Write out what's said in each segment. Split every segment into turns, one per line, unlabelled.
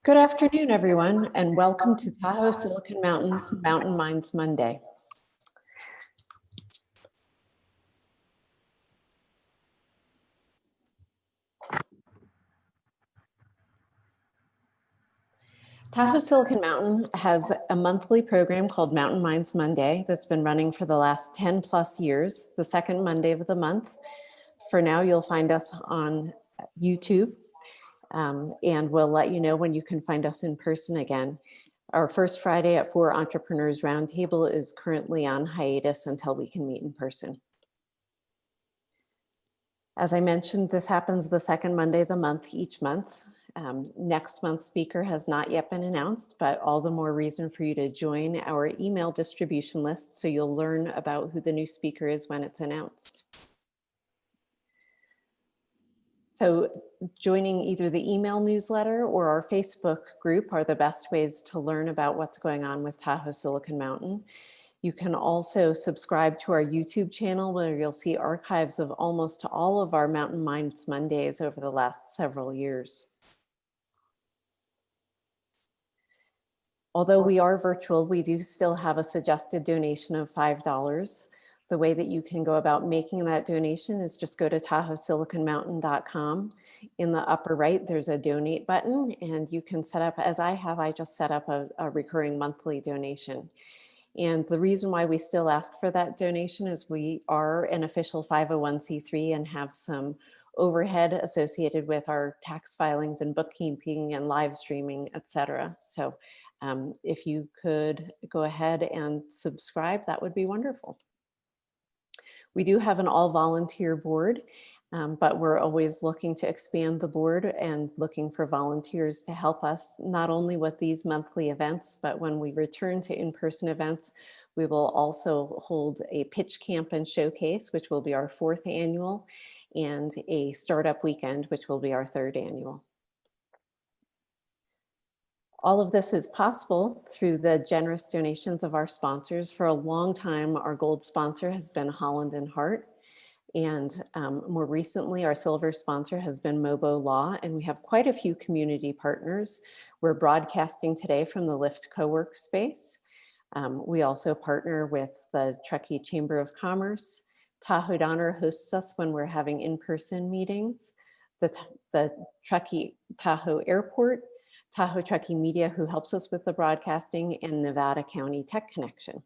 Good afternoon, everyone, and welcome to Tahoe Silicon Mountain's Mountain Minds Monday. Tahoe Silicon Mountain has a monthly program called Mountain Minds Monday that's been running for the last 10 plus years, the second Monday of the month. For now, you'll find us on YouTube, and we'll let you know when you can find us in person again. Our first Friday at 4 Entrepreneurs Roundtable is currently on hiatus until we can meet in person. As I mentioned, this happens the second Monday of the month each month. Next month's speaker has not yet been announced, but all the more reason for you to join our email distribution list so you'll learn about who the new speaker is when it's announced. So joining either the email newsletter or our Facebook group are the best ways to learn about what's going on with Tahoe Silicon Mountain. You can also subscribe to our YouTube channel where you'll see archives of almost all of our Mountain Minds Mondays over the last several years. Although we are virtual, we do still have a suggested donation of $5. The way that you can go about making that donation is just go to TahoeSiliconMountain.com. In the upper right, there's a donate button, and you can set up, as I just set up a recurring monthly donation. And the reason why we still ask for that donation is we are an official 501c3 and have some overhead associated with our tax filings and bookkeeping and live streaming, et cetera. So if you could go ahead and subscribe, that would be wonderful. We do have an all volunteer board, but we're always looking to expand the board and looking for volunteers to help us not only with these monthly events, but when we return to in-person events, we will also hold a pitch camp and showcase, which will be our 4th annual, and a startup weekend, which will be our 3rd annual. All of this is possible through the generous donations of our sponsors. For a long time, our gold sponsor has been Holland and Hart. And more recently, our silver sponsor has been Mobo Law, and we have quite a few community partners. We're broadcasting today from the Lyft co-work space. We also partner with the Truckee Chamber of Commerce. Tahoe Donner hosts us when we're having in-person meetings. The Truckee Tahoe Airport, Tahoe Truckee Media, who helps us with the broadcasting, and Nevada County Tech Connection.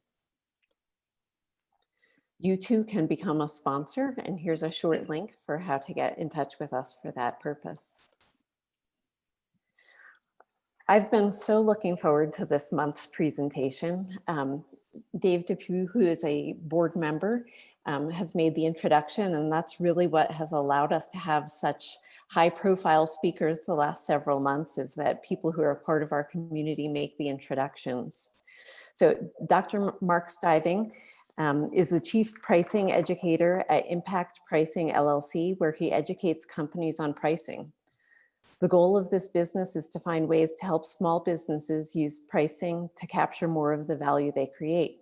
You too can become a sponsor, and here's a short link for how to get in touch with us for that purpose. I've been so looking forward to this month's presentation. Dave Depew, who is a board member, has made the introduction, and that's really what has allowed us to have such high-profile speakers the last several months, is that people who are part of our community make the introductions. So Dr. Mark Stiving is the Chief Pricing Educator at Impact Pricing LLC, where he educates companies on pricing. The goal of this business is to find ways to help small businesses use pricing to capture more of the value they create.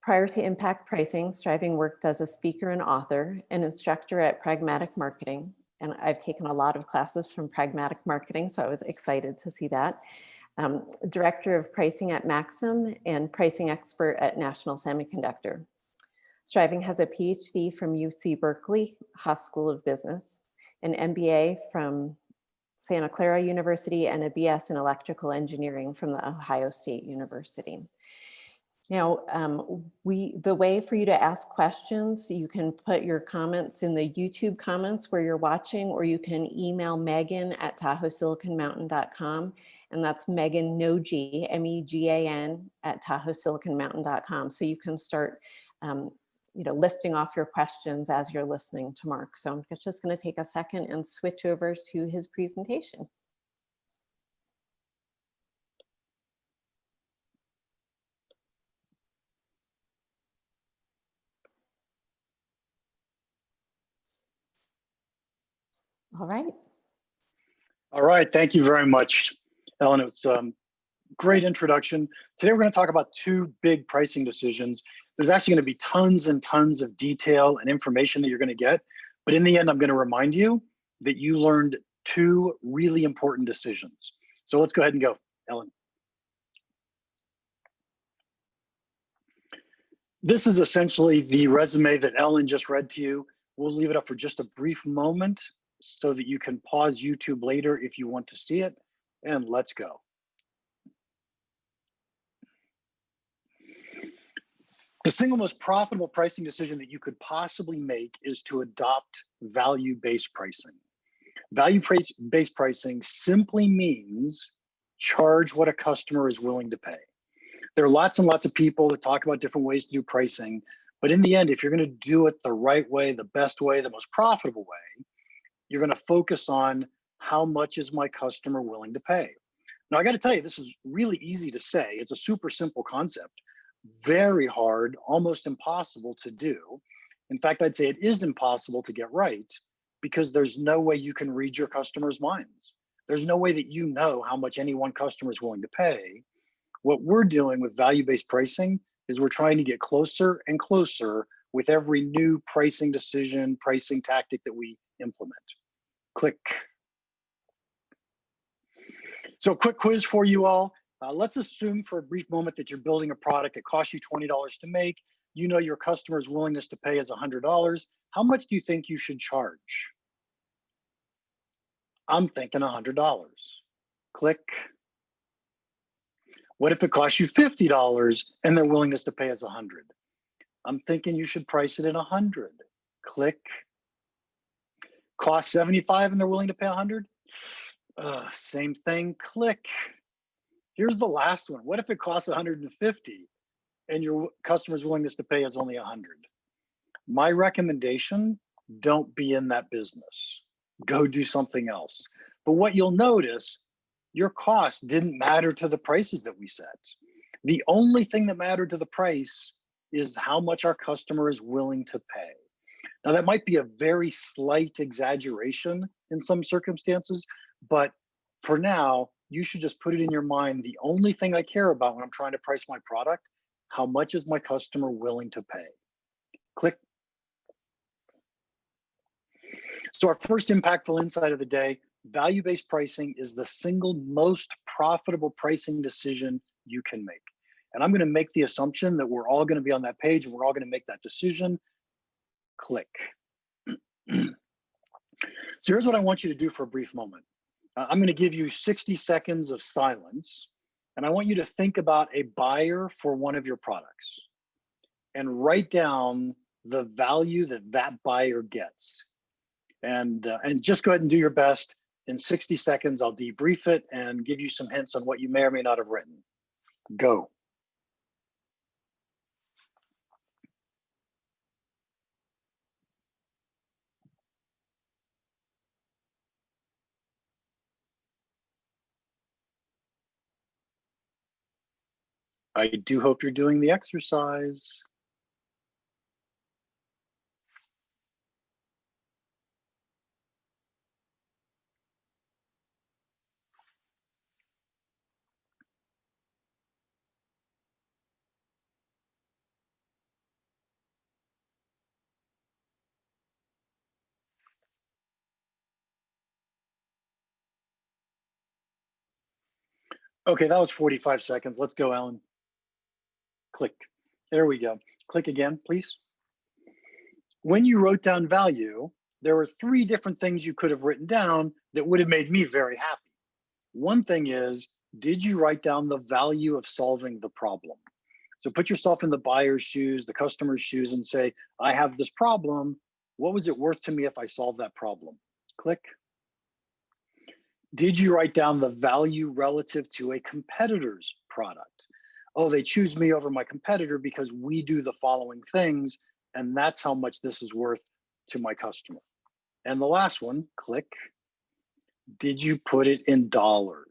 Prior to Impact Pricing, Stiving worked as a speaker and author, an instructor at Pragmatic Marketing, and I've taken a lot of classes from Pragmatic Marketing, so I was excited to see that. Director of Pricing at Maxim and Pricing Expert at National Semiconductor. Stiving has a PhD from UC Berkeley, Haas School of Business, an MBA from Santa Clara University, and a BS in Electrical Engineering from the Ohio State University. Now, the way for you to ask questions, you can put your comments in the YouTube comments where you're watching, or you can email Megan at TahoeSiliconMountain.com. And that's Megan, no G, M-E-G-A-N at TahoeSiliconMountain.com. So you can start listing off your questions as you're listening to Mark. So I'm just going to take a second and switch over to his presentation. All right.
All right, thank you very much, Ellen. It was a great introduction. Today we're going to talk about 2 big pricing decisions. There's actually going to be tons and tons of detail and information that you're going to get. But in the end, I'm going to remind you that you learned 2 really important decisions. So let's go ahead and go, Ellen. This is essentially the resume that Ellen just read to you. We'll leave it up for just a brief moment so that you can pause YouTube later if you want to see it, and let's go. The single most profitable pricing decision that you could possibly make is to adopt value-based pricing. Value-based pricing simply means charge what a customer is willing to pay. There are lots and lots of people that talk about different ways to do pricing, but in the end, if you're going to do it the right way, the best way, the most profitable way, you're going to focus on how much is my customer willing to pay. Now, I got to tell you, this is really easy to say. It's a super simple concept, very hard, almost impossible to do. In fact, I'd say it is impossible to get right because there's no way you can read your customers' minds. There's no way that you know how much any one customer is willing to pay. What we're doing with value-based pricing is we're trying to get closer and closer with every new pricing decision, pricing tactic that we implement. Click. So quick quiz for you all. Let's assume for a brief moment that you're building a product that costs you $20 to make. You know your customer's willingness to pay is $100. How much do you think you should charge? I'm thinking $100. Click. What if it costs you $50 and their willingness to pay is $100? I'm thinking you should price it at $100. Click. Cost $75 and they're willing to pay $100? Same thing, click. Here's the last one. What if it costs $150 and your customer's willingness to pay is only $100? My recommendation, don't be in that business. Go do something else. But what you'll notice, your cost didn't matter to the prices that we set. The only thing that mattered to the price is how much our customer is willing to pay. Now, that might be a very slight exaggeration in some circumstances, but for now, you should just put it in your mind. The only thing I care about when I'm trying to price my product, how much is my customer willing to pay? Click. So our first impactful insight of the day, value-based pricing is the single most profitable pricing decision you can make. And I'm going to make the assumption that we're all going to be on that page and we're all going to make that decision. Click. So here's what I want you to do for a brief moment. I'm going to give you 60 seconds of silence, and I want you to think about a buyer for one of your products and write down the value that that buyer gets. And just go ahead and do your best. In 60 seconds, I'll debrief it and give you some hints on what you may or may not have written. Go. I do hope you're doing the exercise. Okay, that was 45 seconds. Let's go, Ellen. Click. There we go. Click again, please. When you wrote down value, there were 3 different things you could have written down that would have made me very happy. One thing is, did you write down the value of solving the problem? So put yourself in the buyer's shoes, the customer's shoes, and say, I have this problem. What was it worth to me if I solved that problem? Click. Did you write down the value relative to a competitor's product? Oh, they choose me over my competitor because we do the following things, and that's how much this is worth to my customer. And the last one, click. Did you put it in dollars?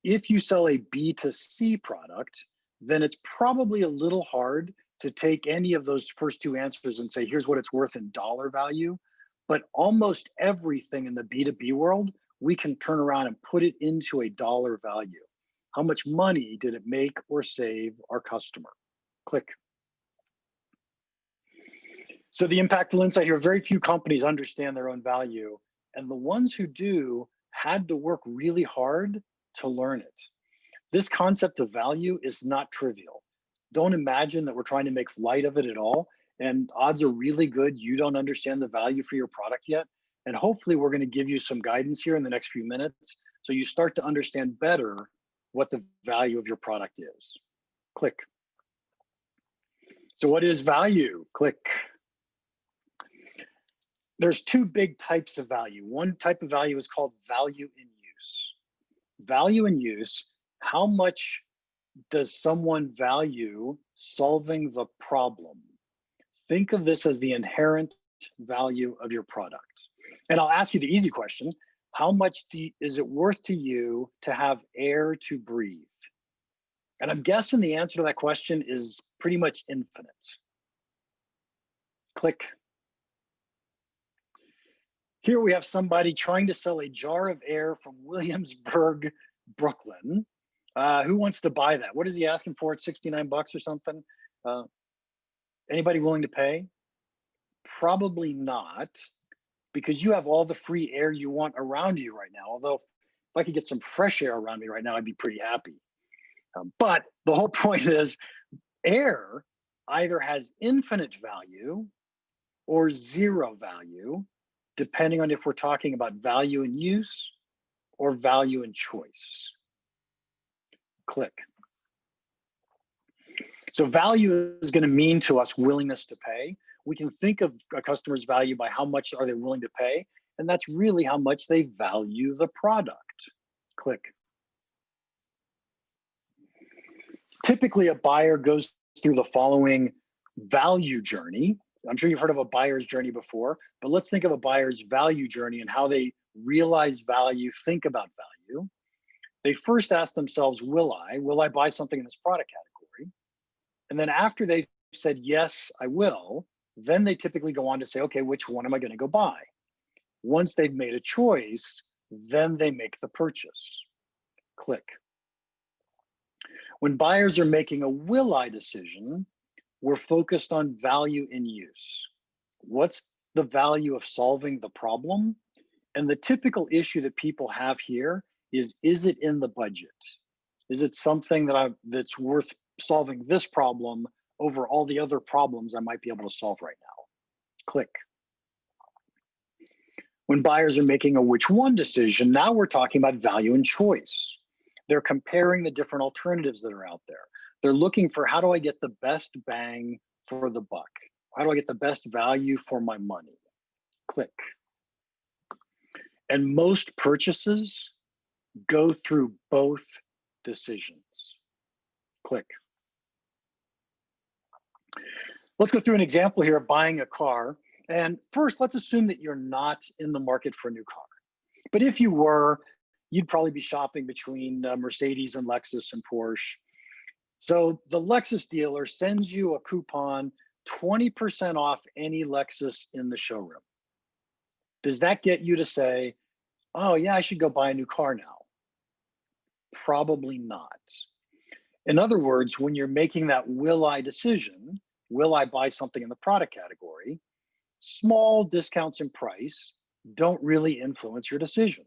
If you sell a B2C product, then it's probably a little hard to take any of those first 2 answers and say, here's what it's worth in dollar value. But almost everything in the B2B world, we can turn around and put it into a dollar value. How much money did it make or save our customer? Click. So the impactful insight here, very few companies understand their own value, and the ones who do had to work really hard to learn it. This concept of value is not trivial. Don't imagine that we're trying to make light of it at all. And odds are really good you don't understand the value for your product yet. And hopefully we're going to give you some guidance here in the next few minutes so you start to understand better what the value of your product is. Click. So what is value? Click. There's two big types of value. One type of value is called value in use. Value in use, how much does someone value solving the problem? Think of this as the inherent value of your product. And I'll ask you the easy question. How much is it worth to you to have air to breathe? And I'm guessing the answer to that question is pretty much infinite. Click. Here we have somebody trying to sell a jar of air from Williamsburg, Brooklyn. Who wants to buy that? What is he asking for? It's 69 bucks or something. Anybody willing to pay? Probably not, because you have all the free air you want around you right now. Although if I could get some fresh air around me right now, I'd be pretty happy. But the whole point is air either has infinite value or zero value, depending on if we're talking about value in use or value in choice. Click. So value is going to mean to us willingness to pay. We can think of a customer's value by how much are they willing to pay, and that's really how much they value the product. Click. Typically, a buyer goes through the following value journey. I'm sure you've heard of a buyer's journey before, but let's think of a buyer's value journey and how they realize value, think about value. They first ask themselves, will I buy something in this product category? And then after they've said, yes, I will, then they typically go on to say, okay, which one am I going to go buy? Once they've made a choice, then they make the purchase. Click. When buyers are making a will I decision, we're focused on value in use. What's the value of solving the problem? And the typical issue that people have here is it in the budget? Is it something that's worth solving this problem over all the other problems I might be able to solve right now? Click. When buyers are making a which one decision, now we're talking about value and choice. They're comparing the different alternatives that are out there. They're looking for, how do I get the best bang for the buck? How do I get the best value for my money? Click. And most purchases go through both decisions. Click. Let's go through an example here of buying a car. And first, let's assume that you're not in the market for a new car. But if you were, you'd probably be shopping between Mercedes and Lexus and Porsche. So the Lexus dealer sends you a coupon, 20% off any Lexus in the showroom. Does that get you to say, oh yeah, I should go buy a new car now? Probably not. In other words, when you're making that will I decision, will I buy something in the product category, small discounts in price don't really influence your decision.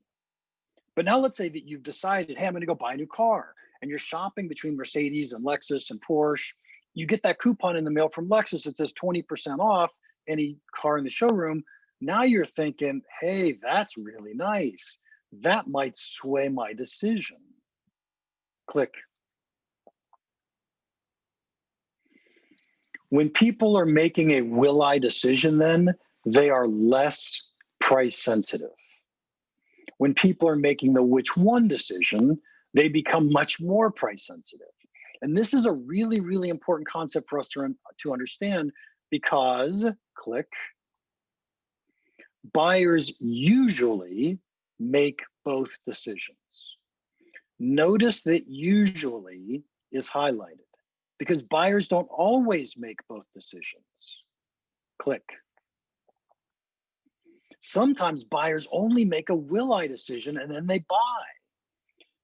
But now let's say that you've decided, hey, I'm going to go buy a new car, and you're shopping between Mercedes and Lexus and Porsche. You get that coupon in the mail from Lexus that says 20% off any car in the showroom. Now you're thinking, hey, that's really nice. That might sway my decision. Click. When people are making a will I decision, then they are less price sensitive. When people are making the which one decision, they become much more price sensitive. And this is a really, really important concept for us to understand, because, click, buyers usually make both decisions. Notice that usually is highlighted, because buyers don't always make both decisions. Click. Sometimes buyers only make a will I decision and then they buy.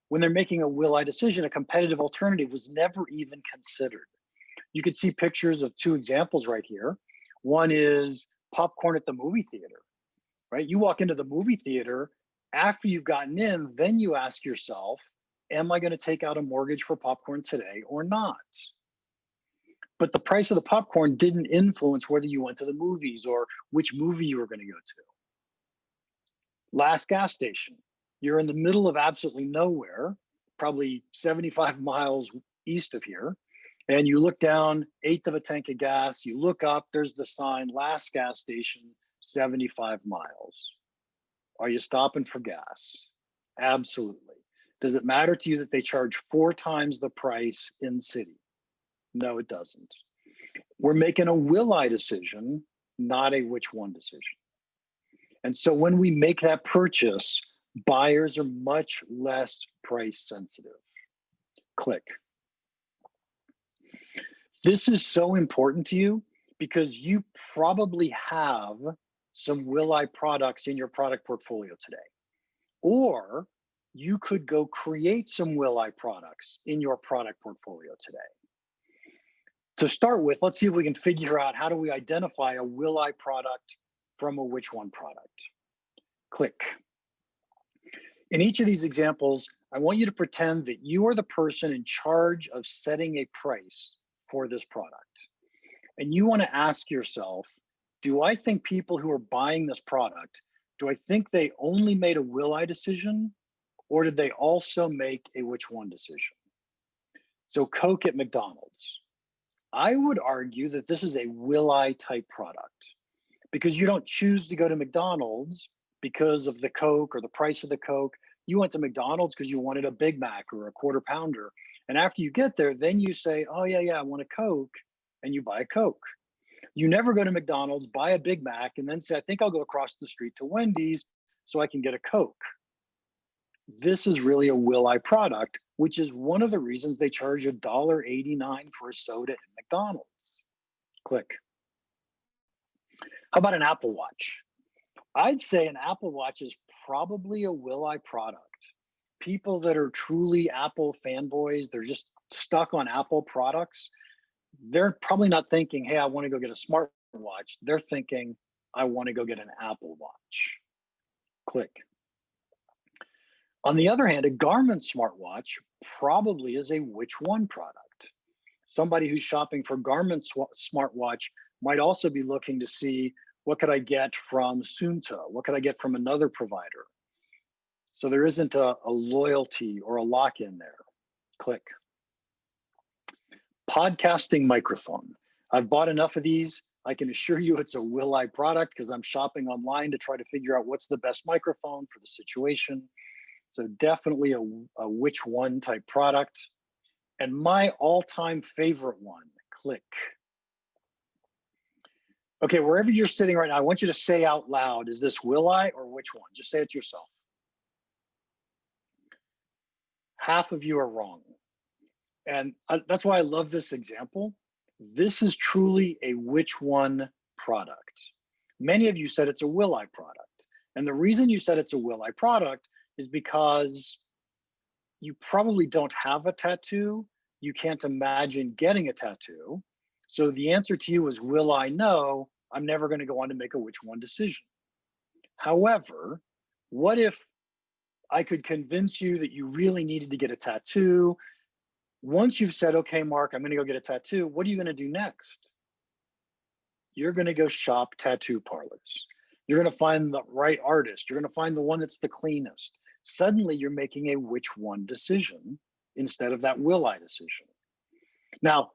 When they're making a will I decision, a competitive alternative was never even considered. You could see pictures of two examples right here. One is popcorn at the movie theater, right? You walk into the movie theater After you've gotten in, then you ask yourself, am I going to take out a mortgage for popcorn today or not? But the price of the popcorn didn't influence whether you went to the movies or which movie you were going to go to. Last gas station. You're in the middle of absolutely nowhere, probably 75 miles east of here. And you look down, eighth of a tank of gas. You look up, there's the sign, last gas station, 75 miles. Are you stopping for gas? Absolutely. Does it matter to you that they charge 4 times the price in city? No, it doesn't. We're making a will I decision, not a which one decision. And so when we make that purchase, buyers are much less price sensitive. Click. This is so important to you because you probably have some will I products in your product portfolio today. Or you could go create some will I products in your product portfolio today. To start with, let's see if we can figure out how do we identify a will I product from a which one product. Click. In each of these examples, I want you to pretend that you are the person in charge of setting a price for this product. And you want to ask yourself, do I think people who are buying this product, do I think they only made a will I decision, or did they also make a which one decision? So Coke at McDonald's. I would argue that this is a will I type product because you don't choose to go to McDonald's because of the Coke or the price of the Coke. You went to McDonald's because you wanted a Big Mac or a quarter pounder. And after you get there, then you say, oh yeah, I want a Coke, and you buy a Coke. You never go to McDonald's, buy a Big Mac, and then say, I think I'll go across the street to Wendy's so I can get a Coke. This is really a will I product, which is one of the reasons they charge $1.89 for a soda at McDonald's. Click. How about an Apple Watch? I'd say an Apple Watch is probably a will I product. People that are truly Apple fanboys, they're just stuck on Apple products. They're probably not thinking, hey, I want to go get a smartwatch. They're thinking, I want to go get an Apple Watch. Click. On the other hand, a Garmin smartwatch probably is a which one product. Somebody who's shopping for Garmin smartwatch might also be looking to see, what could I get from Sunta? What could I get from another provider? So there isn't a loyalty or a lock-in there. Click. Podcasting microphone. I've bought enough of these. I can assure you it's a will I product because I'm shopping online to try to figure out what's the best microphone for the situation. So definitely a which one type product. And my all-time favorite one, click. Okay, wherever you're sitting right now, I want you to say out loud, is this will I or which one? Just say it to yourself. Half of you are wrong. And that's why I love this example. This is truly a which one product. Many of you said it's a will I product. And the reason you said it's a will I product is because you probably don't have a tattoo. You can't imagine getting a tattoo. So the answer to you is, will I know? I'm never going to go on to make a which one decision. However, what if I could convince you that you really needed to get a tattoo? Once you've said, okay, Mark, I'm going to go get a tattoo, what are you going to do next? You're going to go shop tattoo parlors. You're going to find the right artist. You're going to find the one that's the cleanest. Suddenly you're making a which one decision instead of that will I decision. Now,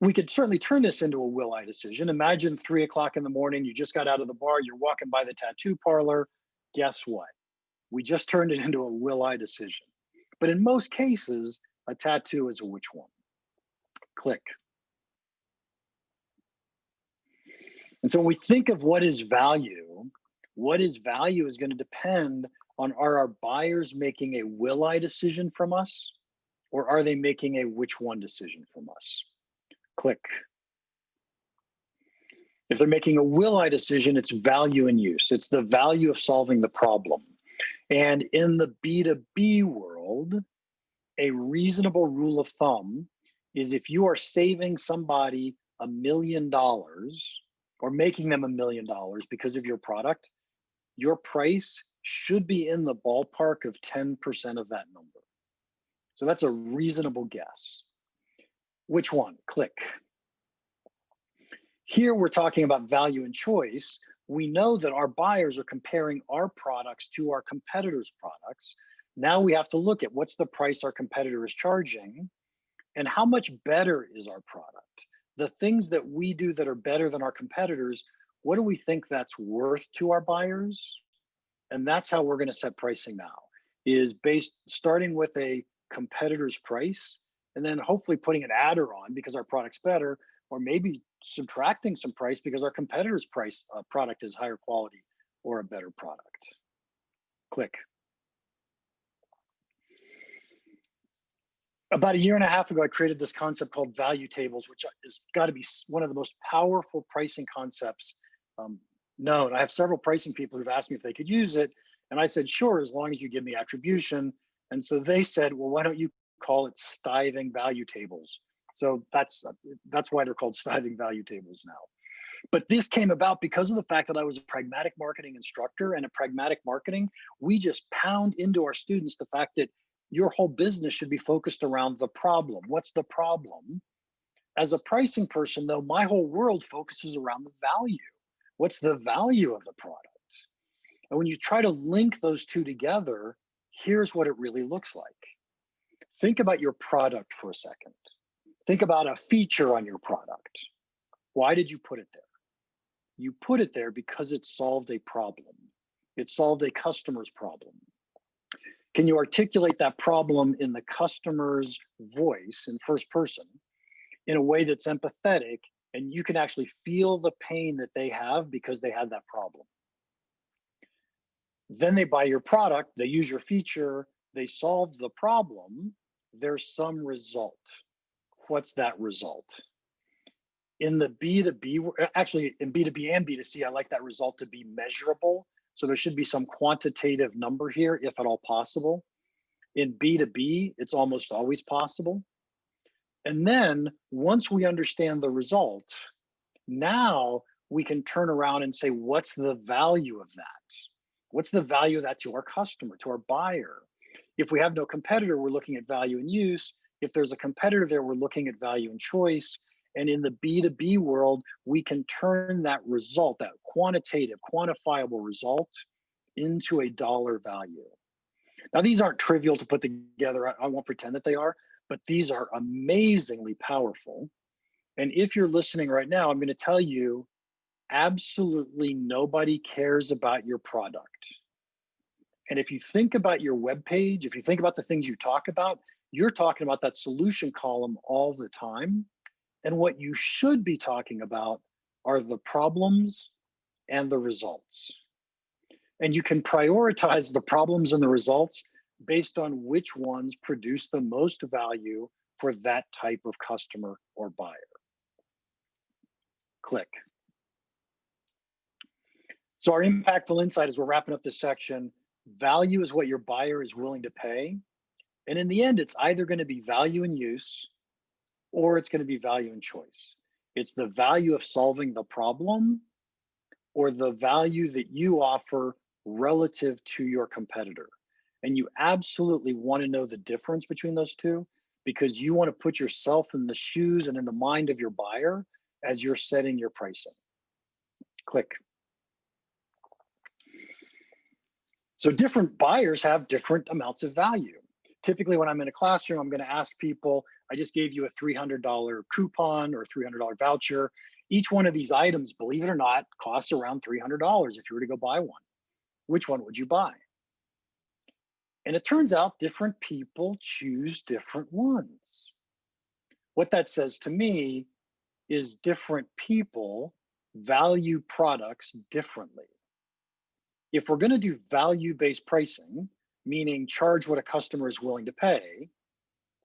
we could certainly turn this into a will I decision. Imagine 3 o'clock in the morning, you just got out of the bar, you're walking by the tattoo parlor. Guess what? We just turned it into a will I decision. But in most cases, a tattoo is a which one. Click. And so when we think of what is value is going to depend on, are our buyers making a will I decision from us, or are they making a which one decision from us? Click. If they're making a will I decision, it's value in use. It's the value of solving the problem. And in the B2B world, a reasonable rule of thumb is if you are saving somebody $1 million or making them $1 million because of your product, your price should be in the ballpark of 10% of that number. So that's a reasonable guess. Which one? Click. Here we're talking about value and choice. We know that our buyers are comparing our products to our competitors' products. Now we have to look at what's the price our competitor is charging and how much better is our product. The things that we do that are better than our competitors, what do we think that's worth to our buyers? And that's how we're going to set pricing now, is based starting with a competitor's price and then hopefully putting an adder on because our product's better, or maybe subtracting some price because our competitor's price product is higher quality or a better product. Click. About a year and a half ago, I created this concept called value tables, which has got to be one of the most powerful pricing concepts known. I have several pricing people who've asked me if they could use it. And I said, sure, as long as you give me attribution. And so they said, well, why don't you call it Stiving value tables? So that's why they're called Stiving value tables now. But this came about because of the fact that I was a pragmatic marketing instructor, and in pragmatic marketing, we just pound into our students the fact that your whole business should be focused around the problem. What's the problem? As a pricing person, though, my whole world focuses around the value. What's the value of the product? And when you try to link those two together, here's what it really looks like. Think about your product for a second. Think about a feature on your product. Why did you put it there? You put it there because it solved a problem. It solved a customer's problem. Can you articulate that problem in the customer's voice in first person in a way that's empathetic and you can actually feel the pain that they have because they had that problem? Then they buy your product, they use your feature, they solve the problem, there's some result. What's that result? In the B2B, actually in B2B and B2C, I like that result to be measurable. So there should be some quantitative number here, if at all possible. In B2B, it's almost always possible. And then once we understand the result, now we can turn around and say, what's the value of that? What's the value of that to our customer, to our buyer? If we have no competitor, we're looking at value and use. If there's a competitor there, we're looking at value and choice. And in the B2B world, we can turn that result, that quantitative, quantifiable result, into a dollar value. Now, these aren't trivial to put together. I won't pretend that they are, but these are amazingly powerful. And if you're listening right now, I'm going to tell you, absolutely nobody cares about your product. And if you think about your webpage, if you think about the things you talk about, you're talking about that solution column all the time. And what you should be talking about are the problems and the results. And you can prioritize the problems and the results based on which ones produce the most value for that type of customer or buyer. Click. So our impactful insight, as we're wrapping up this section, value is what your buyer is willing to pay. And in the end, it's either going to be value and use, or it's going to be value and choice. It's the value of solving the problem or the value that you offer relative to your competitor. And you absolutely want to know the difference between those two because you want to put yourself in the shoes and in the mind of your buyer as you're setting your pricing. Click. So different buyers have different amounts of value. Typically, when I'm in a classroom, I'm going to ask people, I just gave you a $300 coupon or $300 voucher. Each one of these items, believe it or not, costs around $300 if you were to go buy one. Which one would you buy? And it turns out different people choose different ones. What that says to me is different people value products differently. If we're going to do value-based pricing, meaning charge what a customer is willing to pay,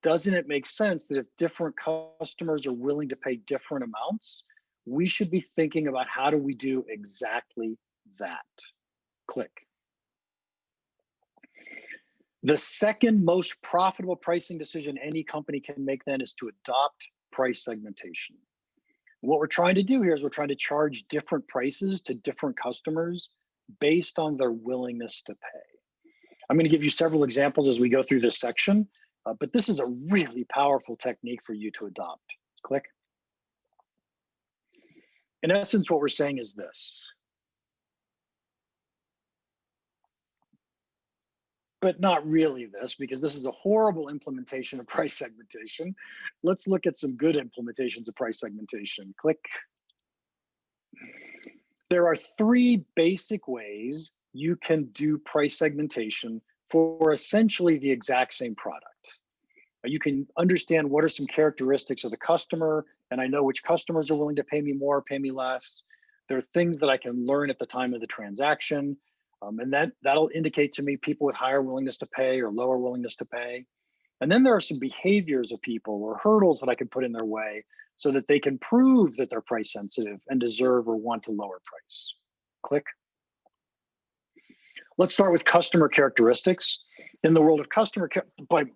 doesn't it make sense that if different customers are willing to pay different amounts, we should be thinking about how do we do exactly that? Click. The second most profitable pricing decision any company can make then is to adopt price segmentation. What we're trying to do here is we're trying to charge different prices to different customers based on their willingness to pay. I'm going to give you several examples as we go through this section, but this is a really powerful technique for you to adopt. Click. In essence, what we're saying is this. But not really this, because this is a horrible implementation of price segmentation. Let's look at some good implementations of price segmentation. Click. There are three basic ways you can do price segmentation for essentially the exact same product. You can understand what are some characteristics of the customer, and I know which customers are willing to pay me more, pay me less. There are things that I can learn at the time of the transaction, and that'll indicate to me people with higher willingness to pay or lower willingness to pay. And then there are some behaviors of people or hurdles that I can put in their way so that they can prove that they're price sensitive and deserve or want a lower price. Click. Let's start with customer characteristics. In the world of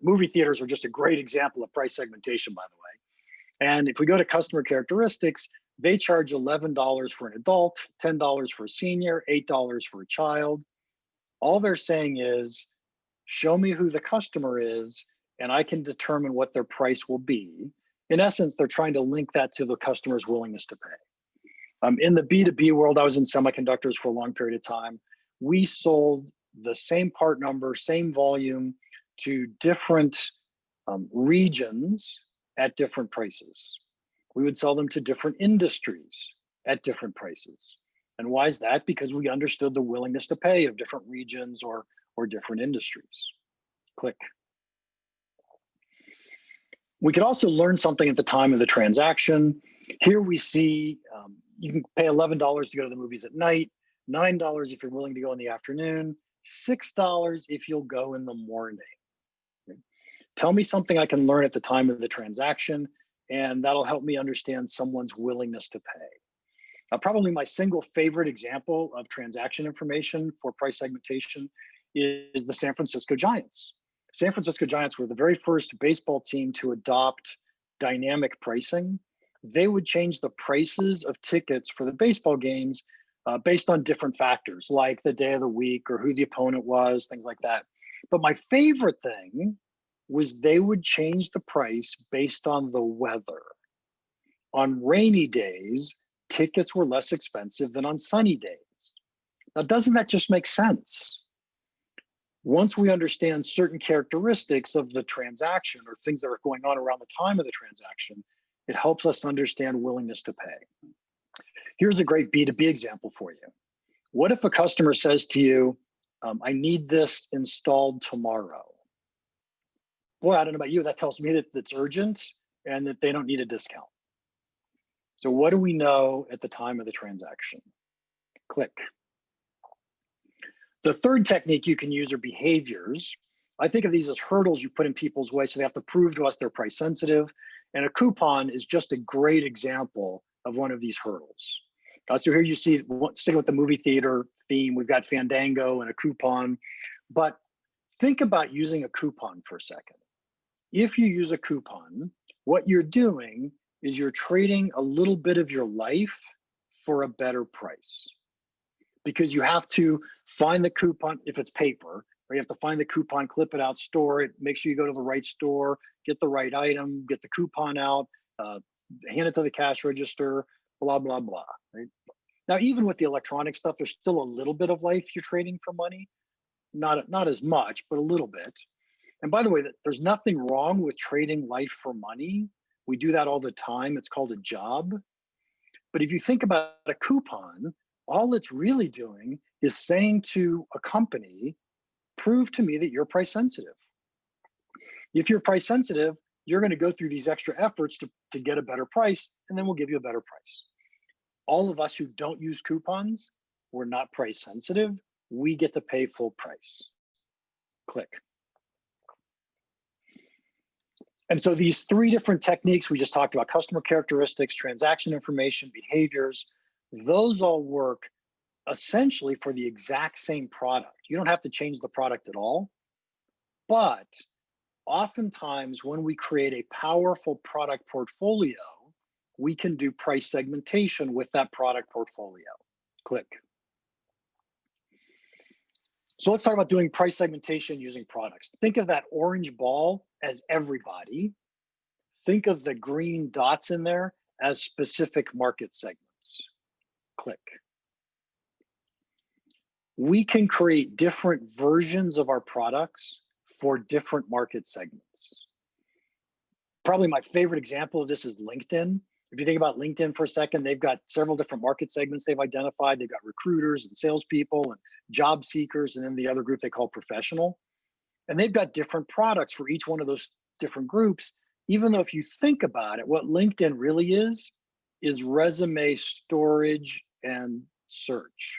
movie theaters are just a great example of price segmentation, by the way. And if we go to customer characteristics, they charge $11 for an adult, $10 for a senior, $8 for a child. All they're saying is, show me who the customer is, and I can determine what their price will be. In essence, they're trying to link that to the customer's willingness to pay. In the B2B world, I was in semiconductors for a long period of time. We sold the same part number, same volume to different regions at different prices. We would sell them to different industries at different prices. And why is that? Because we understood the willingness to pay of different regions or different industries. Click. We could also learn something at the time of the transaction. Here we see you can pay $11 to go to the movies at night, $9 if you're willing to go in the afternoon, $6 if you'll go in the morning. Okay. Tell me something I can learn at the time of the transaction, and that'll help me understand someone's willingness to pay. Probably my single favorite example of transaction information for price segmentation is the San Francisco Giants. San Francisco Giants were the very first baseball team to adopt dynamic pricing. They would change the prices of tickets for the baseball games based on different factors, like the day of the week or who the opponent was, things like that. But my favorite thing was they would change the price based on the weather. On rainy days, tickets were less expensive than on sunny days. Now, doesn't that just make sense? Once we understand certain characteristics of the transaction or things that are going on around the time of the transaction, it helps us understand willingness to pay. Here's a great B2B example for you. What if a customer says to you, I need this installed tomorrow? Boy, I don't know about you, that tells me that it's urgent and that they don't need a discount. So what do we know at the time of the transaction? Click. The third technique you can use are behaviors. I think of these as hurdles you put in people's way so they have to prove to us they're price sensitive. And a coupon is just a great example of one of these hurdles. So here you see, sticking with the movie theater theme, we've got Fandango and a coupon. But think about using a coupon for a second. If you use a coupon, what you're doing is you're trading a little bit of your life for a better price. Because you have to find the coupon, if it's paper, or you have to find the coupon, clip it out, store it, make sure you go to the right store, get the right item, get the coupon out, hand it to the cash register, blah, blah, blah. Right? Now, even with the electronic stuff, there's still a little bit of life you're trading for money. Not as much, but a little bit. And by the way, there's nothing wrong with trading life for money. We do that all the time. It's called a job. But if you think about a coupon, all it's really doing is saying to a company, prove to me that you're price sensitive. If you're price sensitive, you're going to go through these extra efforts to get a better price, and then we'll give you a better price. All of us who don't use coupons, we're not price sensitive. We get to pay full price. Click. And so these three different techniques we just talked about, customer characteristics, transaction information, behaviors, those all work essentially for the exact same product. You don't have to change the product at all. But oftentimes when we create a powerful product portfolio, we can do price segmentation with that product portfolio. Click. So let's talk about doing price segmentation using products. Think of that orange ball as everybody. Think of the green dots in there as specific market segments. Click. We can create different versions of our products for different market segments. Probably my favorite example of this is LinkedIn. If you think about LinkedIn for a second, they've got several different market segments they've identified. They've got recruiters and salespeople and job seekers, and then the other group they call professional. And they've got different products for each one of those different groups. Even though if you think about it, what LinkedIn really is resume storage and search.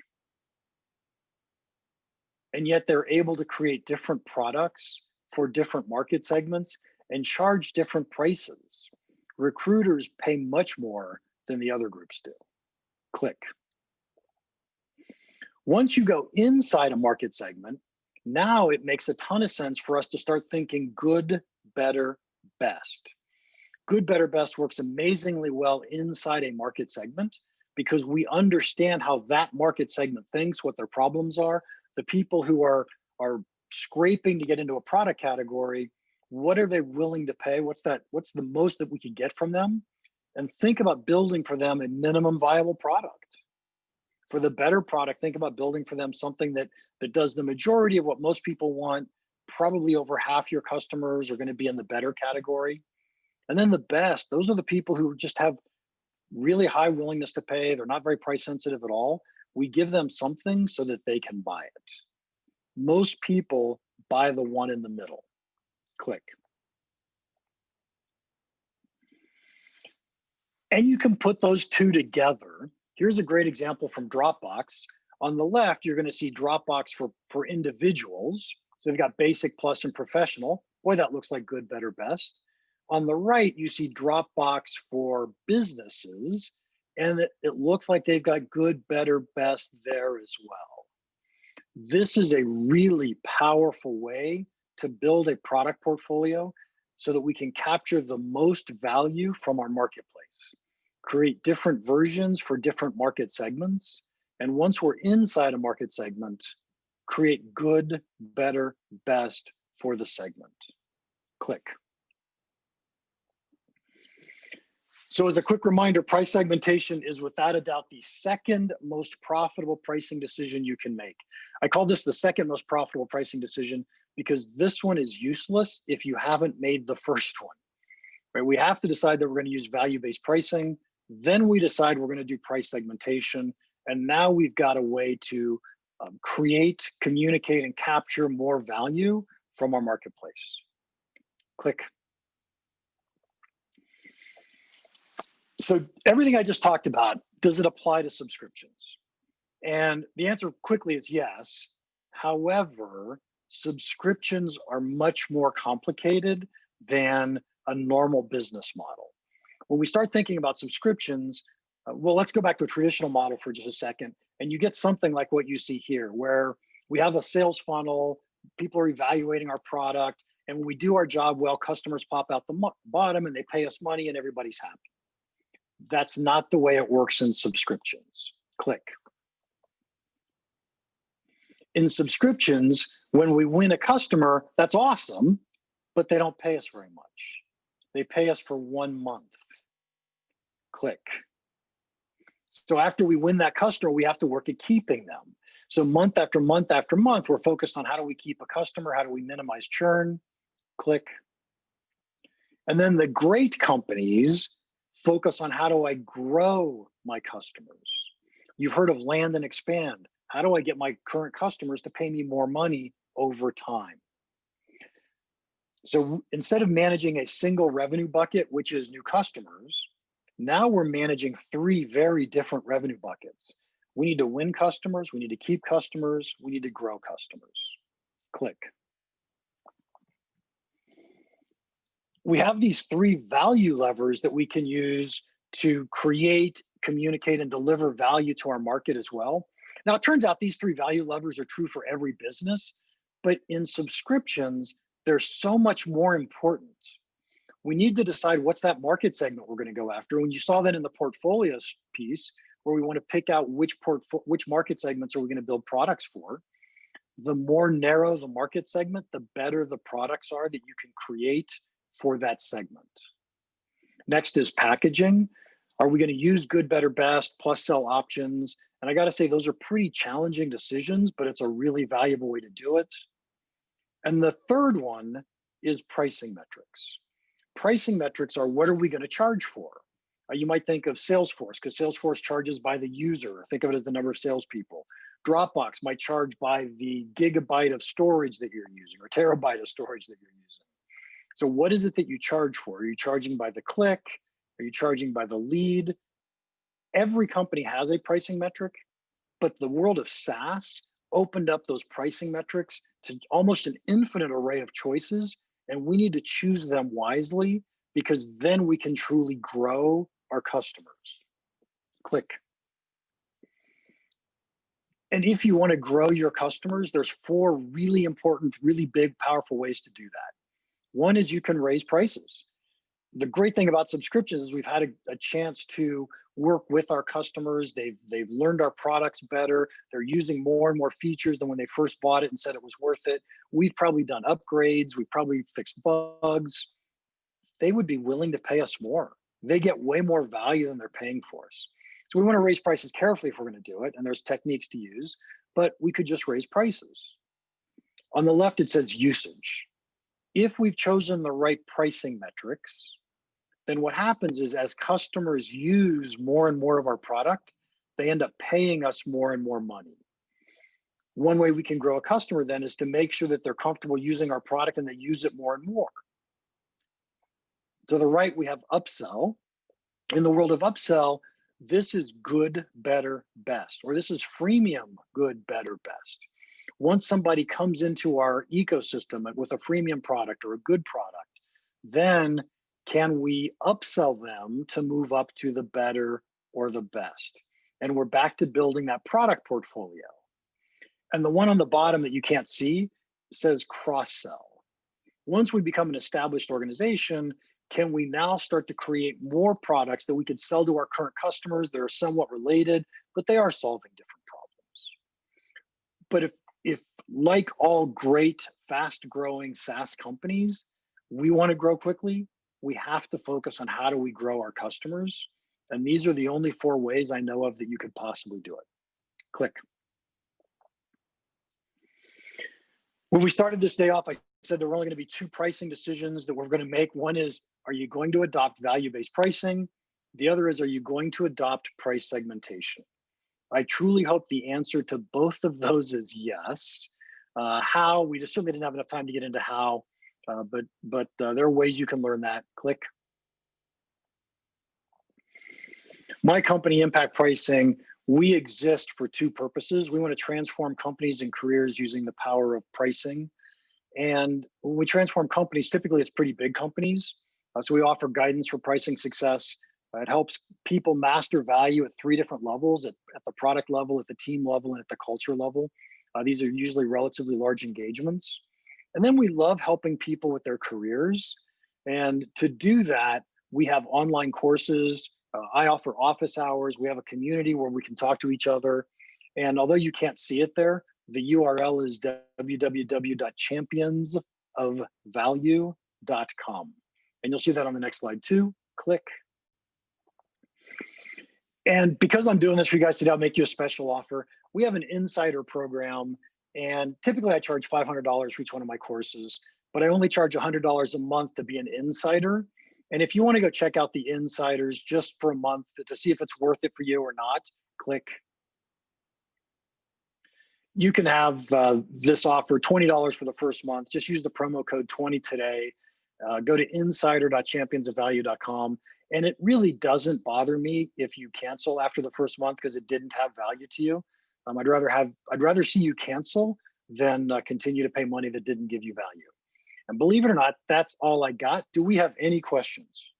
And yet they're able to create different products for different market segments and charge different prices. Recruiters pay much more than the other groups do. Click. Once you go inside a market segment, now it makes a ton of sense for us to start thinking good, better, best. Good, better, best works amazingly well inside a market segment because we understand how that market segment thinks, what their problems are. The people who are scraping to get into a product category, what are they willing to pay? What's the most that we can get from them? And think about building for them a minimum viable product. For the better product, think about building for them something that does the majority of what most people want. Probably over half your customers are going to be in the better category. And then the best, those are the people who just have really high willingness to pay. They're not very price sensitive at all. We give them something so that they can buy it. Most people buy the one in the middle. Click. And you can put those two together. Here's a great example from Dropbox. On the left, you're going to see Dropbox for individuals. So they've got basic, plus, and professional. Boy, that looks like good, better, best. On the right, you see Dropbox for businesses, and it looks like they've got good, better, best there as well. This is a really powerful way to build a product portfolio so that we can capture the most value from our marketplace, create different versions for different market segments, and once we're inside a market segment, create good, better, best for the segment. Click. So as a quick reminder, price segmentation is without a doubt the second most profitable pricing decision you can make. I call this the second most profitable pricing decision because this one is useless if you haven't made the first one. Right? We have to decide that we're going to use value-based pricing. Then we decide we're going to do price segmentation. And now we've got a way to create, communicate, and capture more value from our marketplace. Click. So everything I just talked about, does it apply to subscriptions? And the answer quickly is yes. However, subscriptions are much more complicated than a normal business model. When we start thinking about subscriptions, well, let's go back to a traditional model for just a second. And you get something like what you see here, where we have a sales funnel, people are evaluating our product, and when we do our job well, customers pop out the bottom and they pay us money and everybody's happy. That's not the way it works in subscriptions. Click. In subscriptions, when we win a customer, that's awesome, but they don't pay us very much. They pay us for 1 month. Click. So after we win that customer, we have to work at keeping them. So month after month after month, we're focused on how do we keep a customer? How do we minimize churn? Click. And then the great companies focus on how do I grow my customers? You've heard of land and expand. How do I get my current customers to pay me more money over time? So instead of managing a single revenue bucket, which is new customers, now we're managing 3 very different revenue buckets. We need to win customers, we need to keep customers, we need to grow customers. Click. We have these 3 value levers that we can use to create, communicate, and deliver value to our market as well. Now, it turns out these 3 value levers are true for every business, but in subscriptions, they're so much more important. We need to decide what's that market segment we're going to go after. When you saw that in the portfolios piece, where we want to pick out which market segments are we going to build products for, The more narrow the market segment, the better the products are that you can create for that segment. Next is packaging. Are we going to use good, better, best, plus sell options? And I got to say, those are pretty challenging decisions, but it's a really valuable way to do it. And the third one is pricing metrics. Pricing metrics are, what are we going to charge for? You might think of Salesforce, because Salesforce charges by the user. Think of it as the number of salespeople. Dropbox might charge by the gigabyte of storage that you're using, or terabyte of storage that you're using. So what is it that you charge for? Are you charging by the click? Are you charging by the lead? Every company has a pricing metric, but the world of SaaS opened up those pricing metrics to almost an infinite array of choices, and we need to choose them wisely, because then we can truly grow our customers. Click. And if you want to grow your customers, there's 4 really important, really big, powerful ways to do that. One is you can raise prices. The great thing about subscriptions is we've had a chance to work with our customers. They've learned our products better. They're using more and more features than when they first bought it and said it was worth it. We've probably done upgrades. We've probably fixed bugs. They would be willing to pay us more. They get way more value than they're paying for us. So we want to raise prices carefully if we're going to do it, and there's techniques to use, but we could just raise prices. On the left, it says usage. If we've chosen the right pricing metrics, then what happens is as customers use more and more of our product, they end up paying us more and more money. One way we can grow a customer then is to make sure that they're comfortable using our product and they use it more and more. To the right, we have upsell. In the world of upsell, this is good, better, best, or this is freemium, good, better, best. Once somebody comes into our ecosystem with a freemium product or a good product, then can we upsell them to move up to the better or the best? And we're back to building that product portfolio. And the one on the bottom that you can't see says cross-sell. Once we become an established organization, can we now start to create more products that we could sell to our current customers that are somewhat related, but they are solving different problems? But if like all great, fast-growing SaaS companies, we want to grow quickly, we have to focus on how do we grow our customers. And these are the only 4 ways I know of that you could possibly do it. Click. When we started this day off, I said there were only going to be 2 pricing decisions that we're going to make. One is, are you going to adopt value-based pricing? The other is, are you going to adopt price segmentation? I truly hope the answer to both of those is yes. How, we just certainly didn't have enough time to get into how, but there are ways you can learn that. Click. My company, Impact Pricing, we exist for 2 purposes. We want to transform companies and careers using the power of pricing. And when we transform companies, typically it's pretty big companies. So we offer guidance for pricing success. It helps people master value at 3 different levels, at the product level, at the team level, and at the culture level. These are usually relatively large engagements. And then we love helping people with their careers. And to do that, we have online courses. I offer office hours. We have a community where we can talk to each other. And although you can't see it there, the URL is www.championsofvalue.com. And you'll see that on the next slide too. Click. And because I'm doing this for you guys today, I'll make you a special offer. We have an insider program, and typically I charge $500 for each one of my courses, but I only charge $100 a month to be an insider. And if you want to go check out the insiders just for a month to see if it's worth it for you or not, click. You can have this offer, $20 for the first month. Just use the promo code 20 today. Go to insider.championsofvalue.com. And it really doesn't bother me if you cancel after the first month because it didn't have value to you. I'd rather see you cancel than continue to pay money that didn't give you value. And believe it or not, that's all I got. Do we have any questions?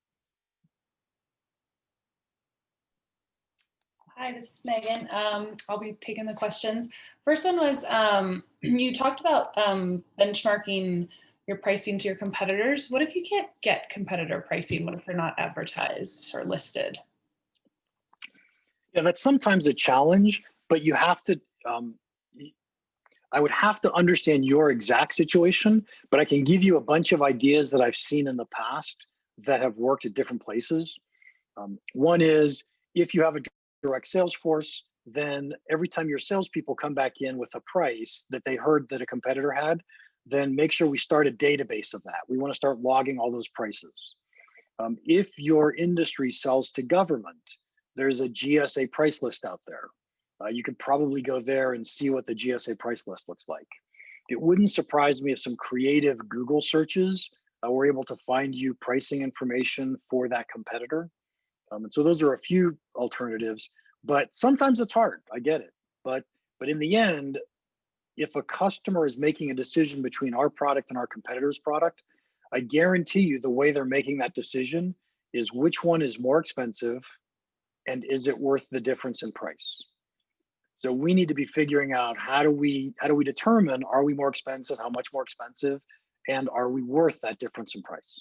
Hi, this is Megan. I'll be taking the questions. First one was, you talked about benchmarking your pricing to your competitors. What if you can't get competitor pricing? What if they're not advertised or listed?
Yeah, that's sometimes a challenge, but you have to, I would have to understand your exact situation, but I can give you a bunch of ideas that I've seen in the past that have worked at different places. One is if you have a direct sales force, then every time your salespeople come back in with a price that they heard that a competitor had, then make sure we start a database of that. We want to start logging all those prices. If your industry sells to government, there's a GSA price list out there. You could probably go there and see what the GSA price list looks like. It wouldn't surprise me if some creative Google searches were able to find you pricing information for that competitor. And so those are a few alternatives, but sometimes it's hard, I get it. But in the end, if a customer is making a decision between our product and our competitor's product, I guarantee you the way they're making that decision is which one is more expensive and is it worth the difference in price? So we need to be figuring out how do we determine, are we more expensive, how much more expensive, and are we worth that difference in price?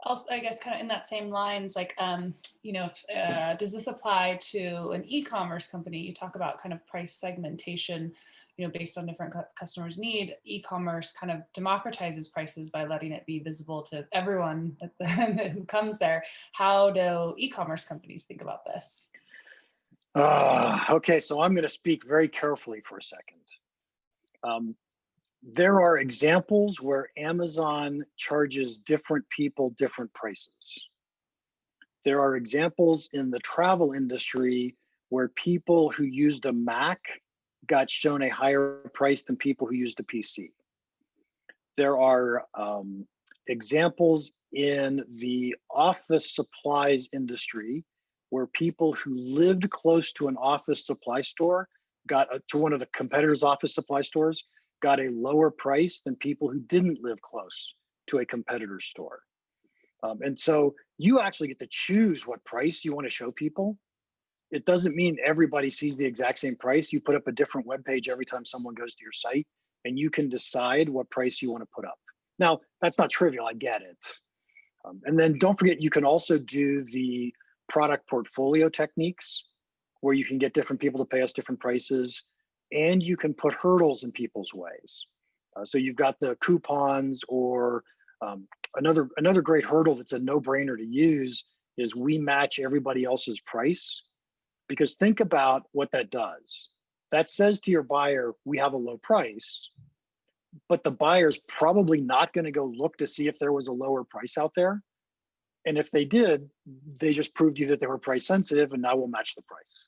Also, I guess kind of in that same lines, like, you know, if, does this apply to an e-commerce company? You talk about kind of price segmentation, you know, based on different customers' need. E-commerce kind of democratizes prices by letting it be visible to everyone who comes there. How do e-commerce companies think about this?
Okay, so I'm going to speak very carefully for a second. There are examples where Amazon charges different people different prices. There are examples in the travel industry where people who used a Mac got shown a higher price than people who used a PC. There are examples in the office supplies industry where people who lived close to an office supply store got to one of the competitors' office supply stores, got a lower price than people who didn't live close to a competitor's store. And so you actually get to choose what price you want to show people. It doesn't mean everybody sees the exact same price. You put up a different web page every time someone goes to your site, and you can decide what price you want to put up. Now, that's not trivial, I get it. And then don't forget, you can also do the product portfolio techniques where you can get different people to pay us different prices, and you can put hurdles in people's ways. So you've got the coupons, or another great hurdle that's a no-brainer to use is we match everybody else's price. Because think about what that does. That says to your buyer, we have a low price, but the buyer's probably not going to go look to see if there was a lower price out there. And if they did, they just proved you that they were price sensitive, and now we'll match the price.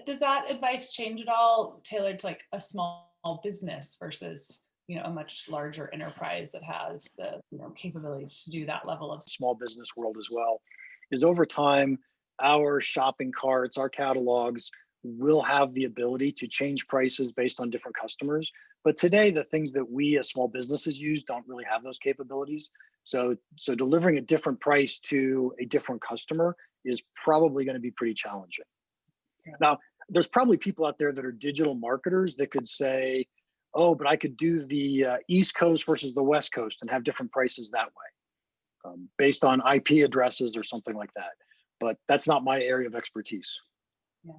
Does that advice change at all, tailored to like a small business versus, you know, a much larger enterprise that has the, you know, capabilities to do that level of
small business world as well? Is over time, our shopping carts, our catalogs will have the ability to change prices based on different customers. But today, the things that we as small businesses use don't really have those capabilities. So delivering a different price to a different customer is probably going to be pretty challenging. Now, there's probably people out there that are digital marketers that could say, oh, but I could do the East Coast versus the West Coast and have different prices that way, based on IP addresses or something like that. But that's not my area of expertise.
Yeah.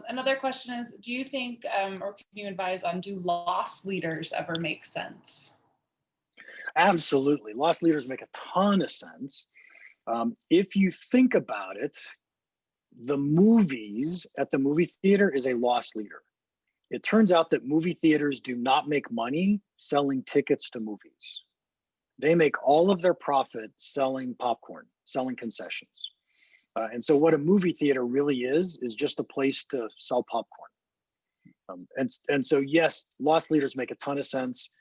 Another question is, do you think, or can you advise on, do loss leaders ever make sense?
Absolutely. Loss leaders make a ton of sense. If you think about it, the movies at the movie theater is a loss leader. It turns out that movie theaters do not make money selling tickets to movies. They make all of their profit selling popcorn, selling concessions. And so what a movie theater really is just a place to sell popcorn. And so, yes, loss leaders make a ton of sense.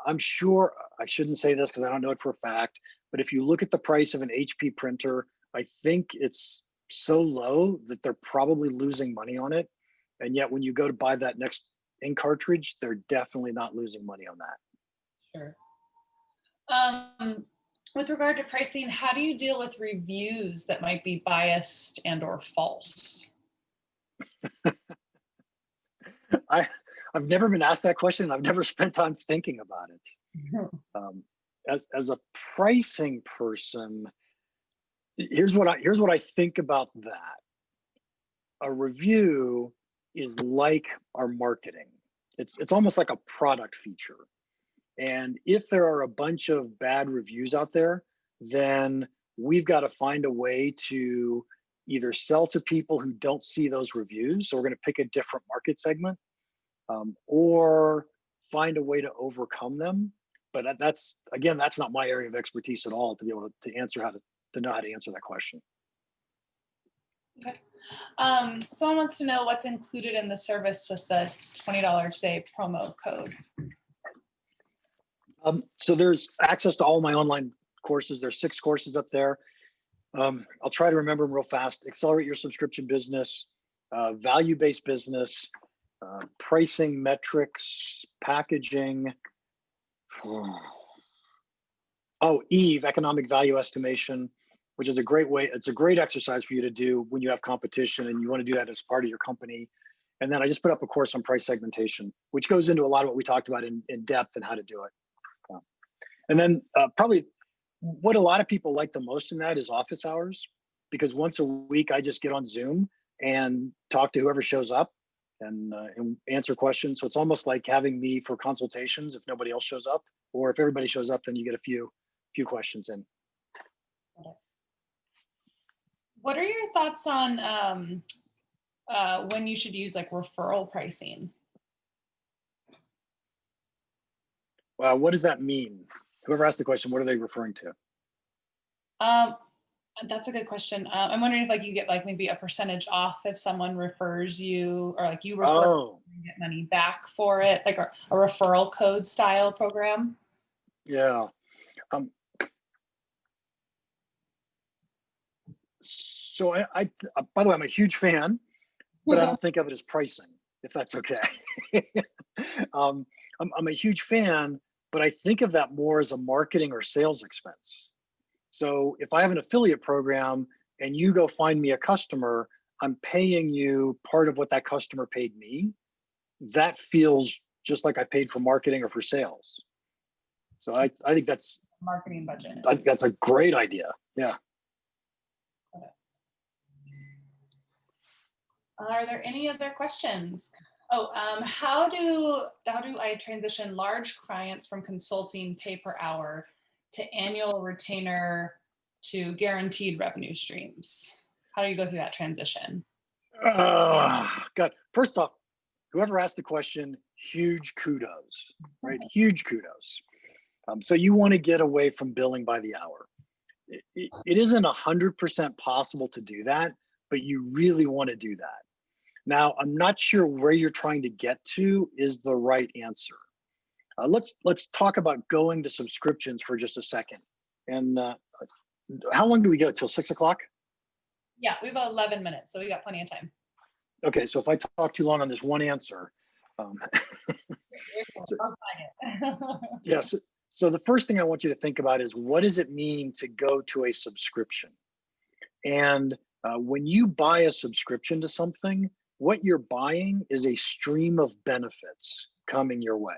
I'm sure, I shouldn't say this because I don't know it for a fact, but if you look at the price of an HP printer, I think it's so low that they're probably losing money on it. And yet when you go to buy that next ink cartridge, they're definitely not losing money on that.
Sure. With regard to pricing, how do you deal with reviews that might be biased and or false?
I've never been asked that question. I've never spent time thinking about it. As a pricing person, here's what I think about that. a review is like our marketing. It's almost like a product feature. And if there are a bunch of bad reviews out there, then we've got to find a way to either sell to people who don't see those reviews, so we're going to pick a different market segment, or find a way to overcome them. But that's, again, that's not my area of expertise at all to be able to answer to know how to answer that question.
Okay. Someone wants to know what's included in the service with the $20 today promo code.
So there's access to all my online courses. There's 6 courses up there. I'll try to remember them real fast. Accelerate your subscription business, value-based business, pricing metrics, packaging. Oh, EVE, economic value estimation, which is a great way. It's a great exercise for you to do when you have competition and you want to do that as part of your company. And then I just put up a course on price segmentation, which goes into a lot of what we talked about in depth and how to do it. And then probably what a lot of people like the most in that is office hours, because once a week I just get on Zoom and talk to whoever shows up and answer questions. So it's almost like having me for consultations if nobody else shows up, or if everybody shows up, then you get a few questions in.
What are your thoughts on when you should use like referral pricing?
Well, what does that mean? Whoever asked the question, what are they referring to?
That's a good question. I'm wondering if like you get like maybe a percentage off if someone refers you, or like you refer and get money back for it, like a referral code style program.
Yeah. So I by the way, I'm a huge fan, but I don't think of it as pricing, if that's okay. I'm a huge fan, but I think of that more as a marketing or sales expense. So if I have an affiliate program and you go find me a customer, I'm paying you part of what that customer paid me. That feels just like I paid for marketing or for sales. So I think that's
marketing budget.
I think that's a great idea. Yeah.
Are there any other questions? Oh, how do I transition large clients from consulting pay per hour to annual retainer to guaranteed revenue streams? How do you go through that transition?
God, first off, whoever asked the question, huge kudos, right? Huge kudos. So you want to get away from billing by the hour. It isn't 100% possible to do that, but you really want to do that. Now, I'm not sure where you're trying to get to is the right answer. Let's talk about going to subscriptions for just a second. And how long do we go till 6 o'clock?
Yeah, we have 11 minutes, so we got plenty of time.
Okay, so if I talk too long on this one answer, yes. So the first thing I want you to think about is, what does it mean to go to a subscription? And when you buy a subscription to something, what you're buying is a stream of benefits coming your way.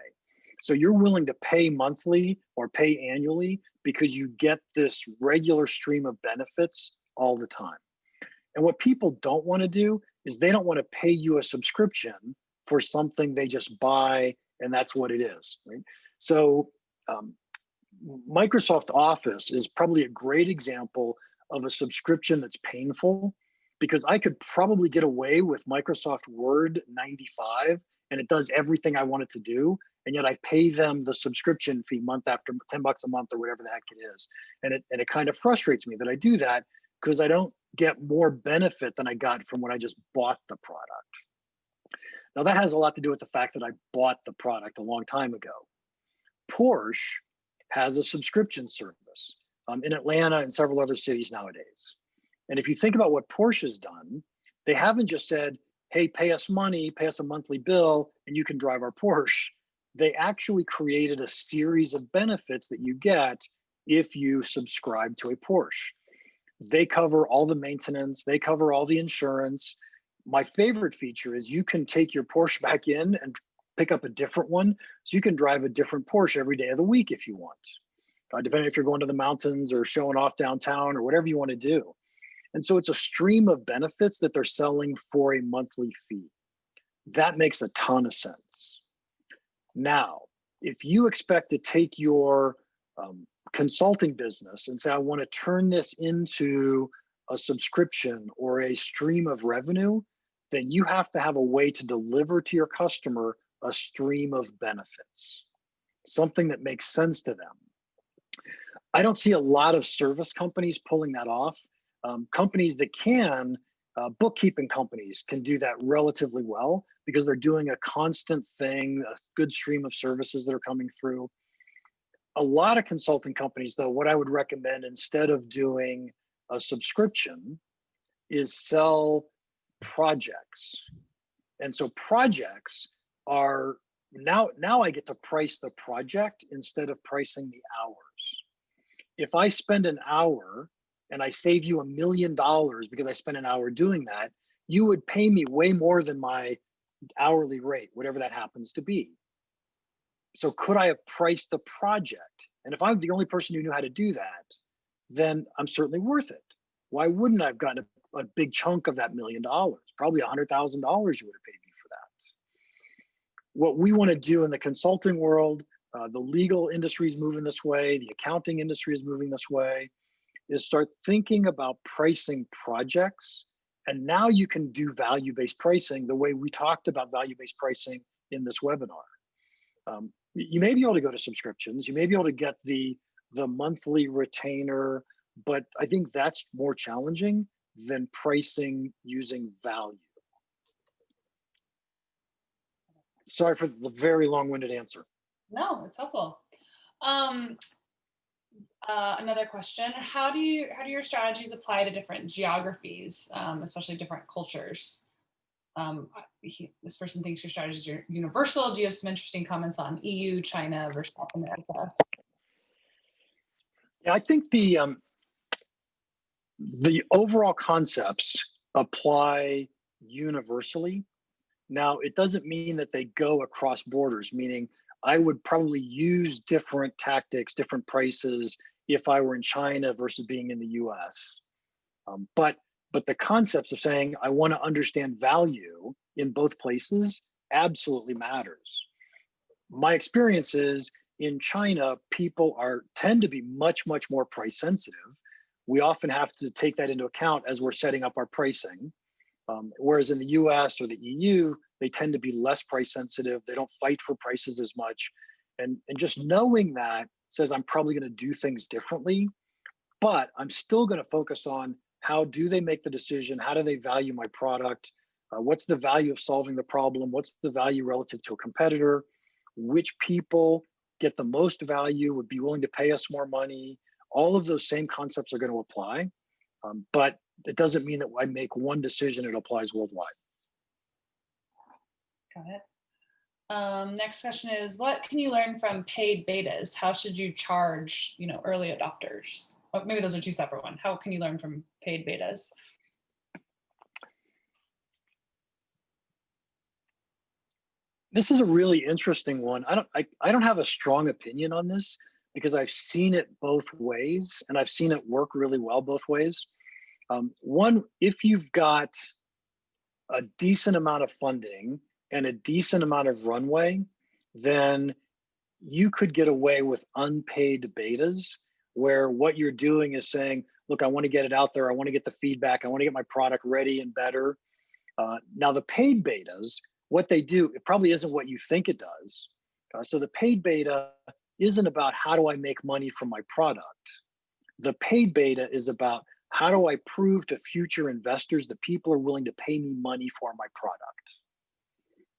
So you're willing to pay monthly or pay annually because you get this regular stream of benefits all the time. And what people don't want to do is they don't want to pay you a subscription for something they just buy, and that's what it is, right? So Microsoft Office is probably a great example of a subscription that's painful, because I could probably get away with Microsoft Word 95 and it does everything I want it to do, and yet I pay them the subscription fee month after $10 a month or whatever the heck it is. And it kind of frustrates me that I do that, because I don't get more benefit than I got from when I just bought the product. Now that has a lot to do with the fact that I bought the product a long time ago. Porsche has a subscription service in Atlanta and several other cities nowadays. And if you think about what Porsche has done, they haven't just said, hey, pay us money, pay us a monthly bill, and you can drive our Porsche. They actually created a series of benefits that you get if you subscribe to a Porsche. They cover all the maintenance, they cover all the insurance. My favorite feature is you can take your Porsche back in and pick up a different one, so you can drive a different Porsche every day of the week if you want, depending if you're going to the mountains or showing off downtown or whatever you want to do. And so it's a stream of benefits that they're selling for a monthly fee. That makes a ton of sense. Now, if you expect to take your consulting business and say, I want to turn this into a subscription or a stream of revenue, then you have to have a way to deliver to your customer a stream of benefits, something that makes sense to them. I don't see a lot of service companies pulling that off. Companies that can, bookkeeping companies can do that relatively well because they're doing a constant thing, a good stream of services that are coming through. A lot of consulting companies, though, what I would recommend instead of doing a subscription is sell projects. And so projects are, now I get to price the project instead of pricing the hours. If I spend an hour and I save you $1 million because I spent an hour doing that, you would pay me way more than my hourly rate, whatever that happens to be. So could I have priced the project? And if I'm the only person who knew how to do that, then I'm certainly worth it. Why wouldn't I have gotten a big chunk of that $1 million? Probably $100,000 you would have paid me for that. What we want to do in the consulting world, the legal industry is moving this way, the accounting industry is moving this way, is start thinking about pricing projects. And now you can do value-based pricing the way we talked about value-based pricing in this webinar. You may be able to go to subscriptions, you may be able to get the monthly retainer, but I think that's more challenging than pricing using value. Sorry for the very long-winded answer.
No, it's helpful. Another question: How do your strategies apply to different geographies, especially different cultures? This person thinks your strategies are universal. Do you have some interesting comments on EU, China versus South America?
Yeah, I think the overall concepts apply universally. Now, it doesn't mean that they go across borders, meaning I would probably use different tactics, different prices if I were in China versus being in the US. But the concepts of saying I want to understand value in both places absolutely matters. My experience is in China, people tend to be much more price sensitive. We often have to take that into account as we're setting up our pricing. Whereas in the US or the EU, they tend to be less price sensitive. They don't fight for prices as much. And just knowing that says I'm probably going to do things differently, but I'm still going to focus on how do they make the decision? How do they value my product? What's the value of solving the problem? What's the value relative to a competitor? Which people get the most value, would be willing to pay us more money? All of those same concepts are going to apply, but it doesn't mean that I make one decision, it applies worldwide.
Got it. Next question is, what can you learn from paid betas? How should you charge, early adopters? Oh, maybe those are two separate ones. How can you learn from paid betas?
This is a really interesting one. I don't have a strong opinion on this because I've seen it both ways and I've seen it work really well both ways. One, if you've got a decent amount of funding and a decent amount of runway, then you could get away with unpaid betas where what you're doing is saying, look, I want to get it out there. I want to get the feedback. I want to get my product ready and better. Now the paid betas, what they do, it probably isn't what you think it does. So the paid beta isn't about how do I make money from my product. The paid beta is about how do I prove to future investors that people are willing to pay me money for my product.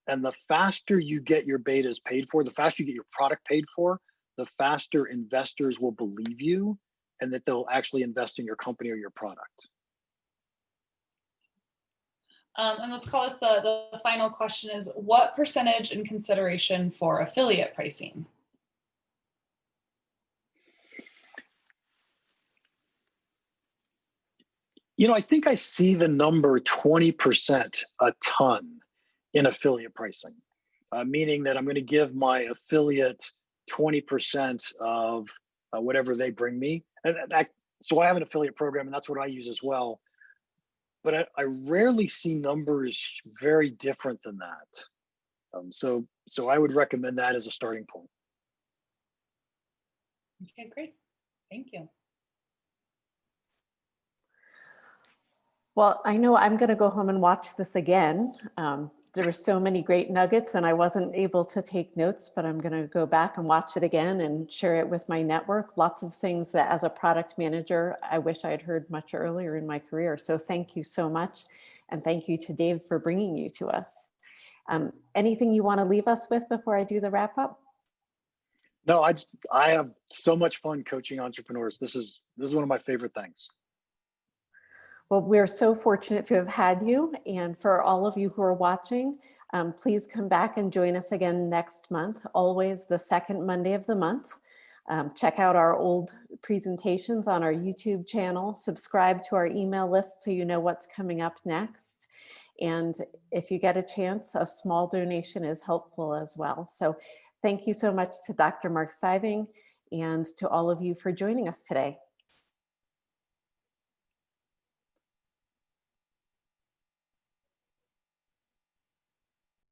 And the faster you get your betas paid for, the faster you get your product paid for, the faster investors will believe you and that they'll actually invest in your company or your product.
And let's call this the final question is, what percentage in consideration for affiliate pricing?
I think I see the number 20% a ton in affiliate pricing, meaning that I'm going to give my affiliate 20% of whatever they bring me. So I have an affiliate program and that's what I use as well. but I rarely see numbers very different than that. So I would recommend that as a starting point.
Okay, great. Thank you.
Well, I know I'm going to go home and watch this again. There were so many great nuggets and I wasn't able to take notes, but I'm going to go back and watch it again and share it with my network. Lots of things that as a product manager, I wish I had heard much earlier in my career. So thank you so much. And thank you to Dave for bringing you to us. Anything you want to leave us with before I do the wrap up?
No, I have so much fun coaching entrepreneurs. This is one of my favorite things.
Well, we're so fortunate to have had you. And for all of you who are watching, please come back and join us again next month, always the second Monday of the month. Check out our old presentations on our YouTube channel, subscribe to our email list so you know what's coming up next. And if you get a chance, a small donation is helpful as well. So thank you so much to Dr. Mark Stiving and to all of you for joining us today.